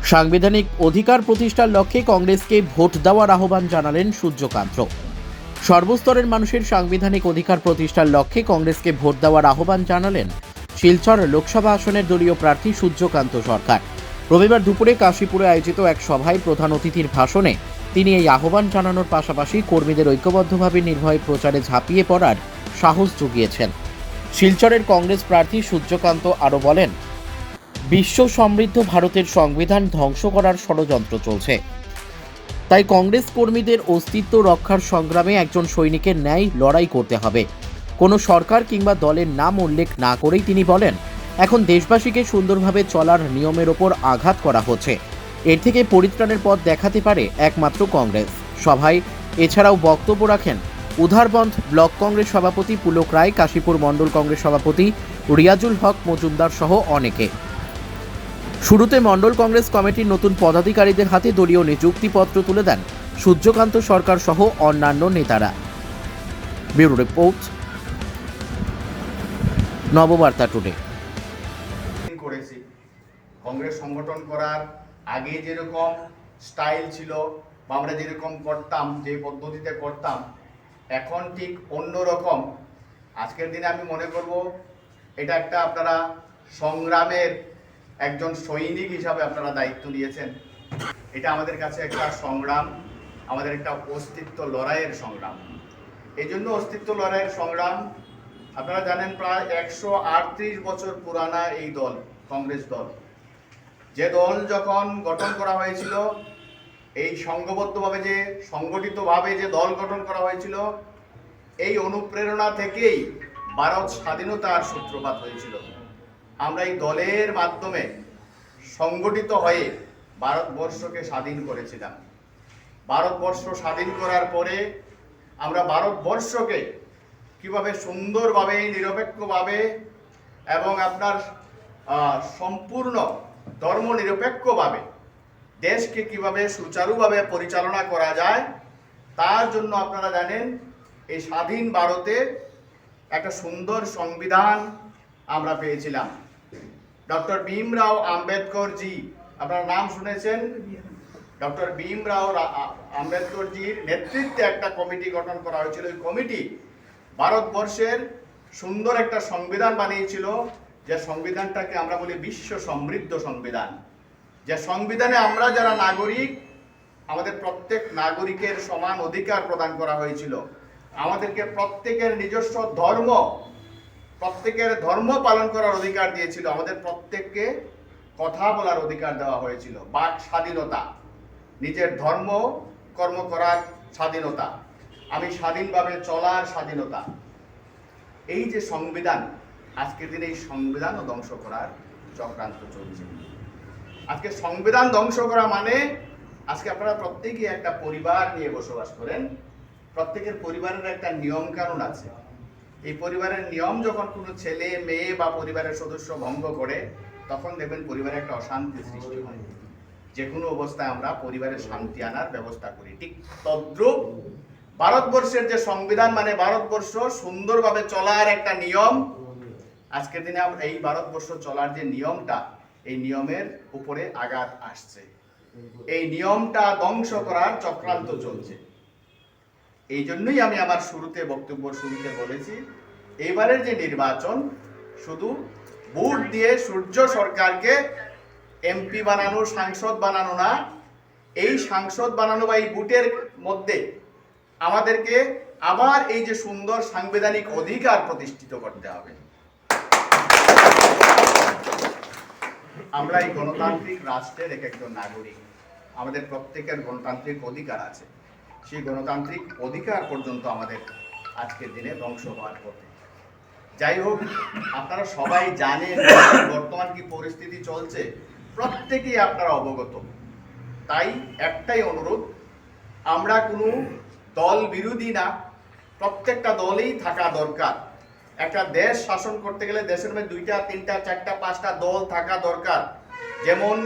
সাংবিধানিক অধিকার প্রতিষ্ঠার লক্ষ্যে কংগ্রেসকে ভোট দেওয়ার আহ্বান জানালেন সূর্যকান্ত। সর্বস্তরের মানুষের সাংবিধানিক অধিকার প্রতিষ্ঠার লক্ষ্যে কংগ্রেসকে ভোট দেওয়ার আহ্বান জানালেন শিলচর লোকসভা আসনের দলীয় প্রার্থী সূর্যকান্ত সরকার। রবিবার দুপুরে কাশীপুরে আয়োজিত এক সভায় প্রধান অতিথির ভাষণে তিনি এই আহ্বান জানানোর পাশাপাশি কর্মীদের ঐক্যবদ্ধভাবে নির্ভয় প্রচারে ঝাঁপিয়ে পড়ার সাহস জুগিয়েছেন। শিলচরের কংগ্রেস প্রার্থী সূর্যকান্ত আরও বলেন, বিশ্ব সমৃদ্ধ ভারতের সংবিধান ধ্বংস করার ষড়যন্ত্র চলছে, তাই কংগ্রেস কর্মীদের অস্তিত্ব রক্ষার সংগ্রামে একজন সৈনিকের ন্যায় লড়াই করতে হবে। কোনো সরকার কিংবা দলের নাম উল্লেখ না করেই তিনি বলেন, এখন দেশবাসীকে সুন্দরভাবে চলার নিয়মের ওপর আঘাত করা হচ্ছে। এর থেকে পরিত্রাণের পথ দেখাতে পারে একমাত্র কংগ্রেস। সভায় এছাড়াও বক্তব্য রাখেন উধারবন্দ ব্লক কংগ্রেস সভাপতি পুলক রায়, কাশীপুর মণ্ডল কংগ্রেস সভাপতি রিয়াজুল হক মজুমদার সহ অনেকে। শুরুতে মণ্ডল কংগ্রেস কমিটির নতুন পদাধিকারীদের হাতে দলীয় নিযুক্তিপত্র তুলে দেন সূর্যকান্ত সরকার সহ অন্যান্য নেতারা। Bureau report, Nababarta today. করেছি কংগ্রেস সংগঠন করার আগে যেরকম স্টাইল ছিল বা আমরা যেরকম করতাম, যে পদ্ধতিতে করতাম, এখন ঠিক অন্য রকম। আজকের দিনে আমি মনে করব এটা একটা আপনারা সংগ্রামের একজন সৈনিক হিসাবে আপনারা দায়িত্ব নিয়েছেন। এটা আমাদের কাছে একটা সংগ্রাম, আমাদের একটা অস্তিত্ব লড়াইয়ের সংগ্রাম। এই জন্য অস্তিত্ব লড়াইয়ের সংগ্রাম। আপনারা জানেন প্রায় 138 বছর পুরানা এই দল, কংগ্রেস দল। যে দল যখন গঠন করা হয়েছিল, এই সংঘবদ্ধভাবে যে সংগঠিতভাবে যে দল গঠন করা হয়েছিল, এই অনুপ্রেরণা থেকেই ভারত স্বাধীনতার সূত্রপাত হয়েছিল। আমরা এই দলের মাধ্যমে সংগঠিত হয়ে ভারতবর্ষকে স্বাধীন করেছিলাম। ভারতবর্ষ স্বাধীন করার পরে আমরা ভারতবর্ষকে কিভাবে সুন্দরভাবে, নিরপেক্ষভাবে এবং আপনার সম্পূর্ণ ধর্মনিরপেক্ষভাবে দেশকে কিভাবে সুচারুভাবে পরিচালনা করা যায়, তার জন্য আপনারা জানেন এই স্বাধীন ভারতে একটা সুন্দর সংবিধান আমরা পেয়েছিলাম। ডক্টর ভীমরাও আম্বেদকর জি, আপনার নাম শুনেছেন, ডক্টর ভীমরাও আম্বেদকর জির নেতৃত্বে একটা কমিটি গঠন করা হয়েছিল। এই কমিটি ভারতবর্ষের সুন্দর একটা সংবিধান বানিয়েছিল, যে সংবিধানটাকে আমরা বলি বিশ্ব সমৃদ্ধ সংবিধান। যে সংবিধানে আমরা যারা নাগরিক, আমাদের প্রত্যেক নাগরিকের সমান অধিকার প্রদান করা হয়েছিল। আমাদেরকে প্রত্যেকের নিজস্ব ধর্ম, প্রত্যেকের ধর্ম পালন করার অধিকার দিয়েছিল। আমাদের প্রত্যেককে কথা বলার অধিকার দেওয়া হয়েছিল, বাক স্বাধীনতা, নিজের ধর্ম কর্ম করার স্বাধীনতা, আমি স্বাধীনভাবে চলার স্বাধীনতা। এই যে সংবিধান, আজকের দিনে এই সংবিধানও ধ্বংস করার চক্রান্ত চলছে। আজকে সংবিধান ধ্বংস করা মানে, আজকে আপনারা প্রত্যেকেই একটা পরিবার নিয়ে বসবাস করেন, প্রত্যেকের পরিবারের একটা নিয়ম কানুন আছে। এই পরিবারের নিয়ম যখন কোনো ছেলে মেয়ে বা পরিবারের সদস্য ভঙ্গ করে, তখন দেখবেন পরিবারে একটা অশান্তি সৃষ্টি হয়। যে কোনো অবস্থায় আমরা পরিবারের শান্তি আনার ব্যবস্থা করি। ঠিক তদ্রূপ ভারতবর্ষের যে সংবিধান মানে ভারতবর্ষ সুন্দরভাবে চলার একটা নিয়ম। আজকের দিনে আমরা এই ভারতবর্ষ চলার যে নিয়মটা, এই নিয়মের উপরে আঘাত আসছে। এই নিয়মটা ধ্বংস করার চক্রান্ত চলছে। এই জন্যই আমি আমার বক্তব্য শুরুতে বলেছি, এবারের যে নির্বাচন শুধু ভোট দিয়ে সূর্য সরকারকে এমপি বানানো, সাংসদ বানানো না, এই সাংসদ বানানো বা এই ভোটের মধ্যে আমাদেরকে আবার এই যে সুন্দর সাংবিধানিক অধিকার প্রতিষ্ঠিত করতে হবে। আমরা এই গণতান্ত্রিক রাষ্ট্রের এক একজন নাগরিক, আমাদের প্রত্যেকের গণতান্ত্রিক অধিকার আছে। সেই গণতান্ত্রিক অধিকার পর্যন্ত আমাদের আজকের দিনে ধ্বংস হওয়ার পথে। যাই হোক, আপনারা সবাই জানেন বর্তমান কি পরিস্থিতি চলছে, প্রত্যেকেই আপনারা অবগত। তাই একটাই অনুরোধ, আমরা কোনো দল বিরোধী না, প্রত্যেকটা দলেই থাকা দরকার। একটা দেশ শাসন করতে গেলে দেশের মধ্যে 2টা 3টা 4টা 5টা দল থাকা দরকার। যেমন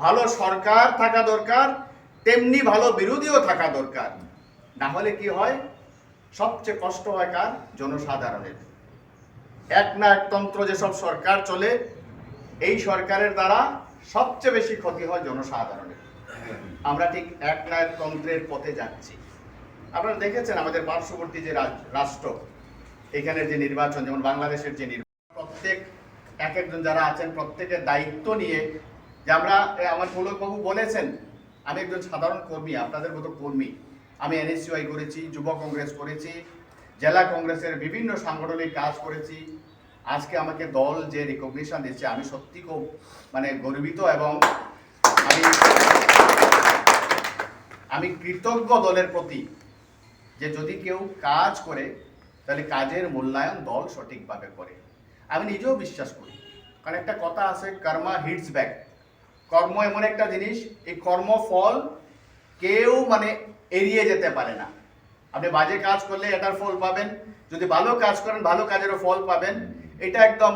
ভালো সরকার থাকা দরকার, তেমনি ভালো বিরোধীও থাকা দরকার। না হলে কি হয়, সবচেয়ে কষ্ট হয় কার? জনসাধারণের। এক না একতন্ত্র যেসব সরকার চলে, এই সরকারের দ্বারা সবচেয়ে বেশি ক্ষতি হয় জনসাধারণের। আমরা ঠিক একনায়কতন্ত্রের পথে যাচ্ছি। আপনারা দেখেছেন আমাদের পার্শ্ববর্তী যে রাষ্ট্র, এখানের যে নির্বাচন, যেমন বাংলাদেশের যে নির্বাচন, প্রত্যেক একজন যারা আছেন প্রত্যেকের দায়িত্ব নিয়ে, যে আমরা, আমার পুলকবাবু বলেছেন, আমি একজন সাধারণ কর্মী, আপনাদের মতো কর্মী। আমি NSUI করেছি, যুব কংগ্রেস করেছি, জেলা কংগ্রেসের বিভিন্ন সাংগঠনিক কাজ করেছি। আজকে আমাকে দল যে রিকগনিশন দিচ্ছে, আমি সত্যি খুব গর্বিত, এবং আমি কৃতজ্ঞ দলের প্রতি, যে যদি কেউ কাজ করে তাহলে কাজের মূল্যায়ন দল সঠিকভাবে করে। আমি নিজেও বিশ্বাস করি, কারণ একটা কথা আছে, কর্মা হিটস ব্যাক। কর্ম এমন একটা জিনিস, এই কর্মফল কেউ এড়িয়ে যেতে পারে না। আপনি বাজে কাজ করলে এটার ফল পাবেন, যদি ভালো কাজ করেন ভালো কাজেরও ফল পাবেন। এটা একদম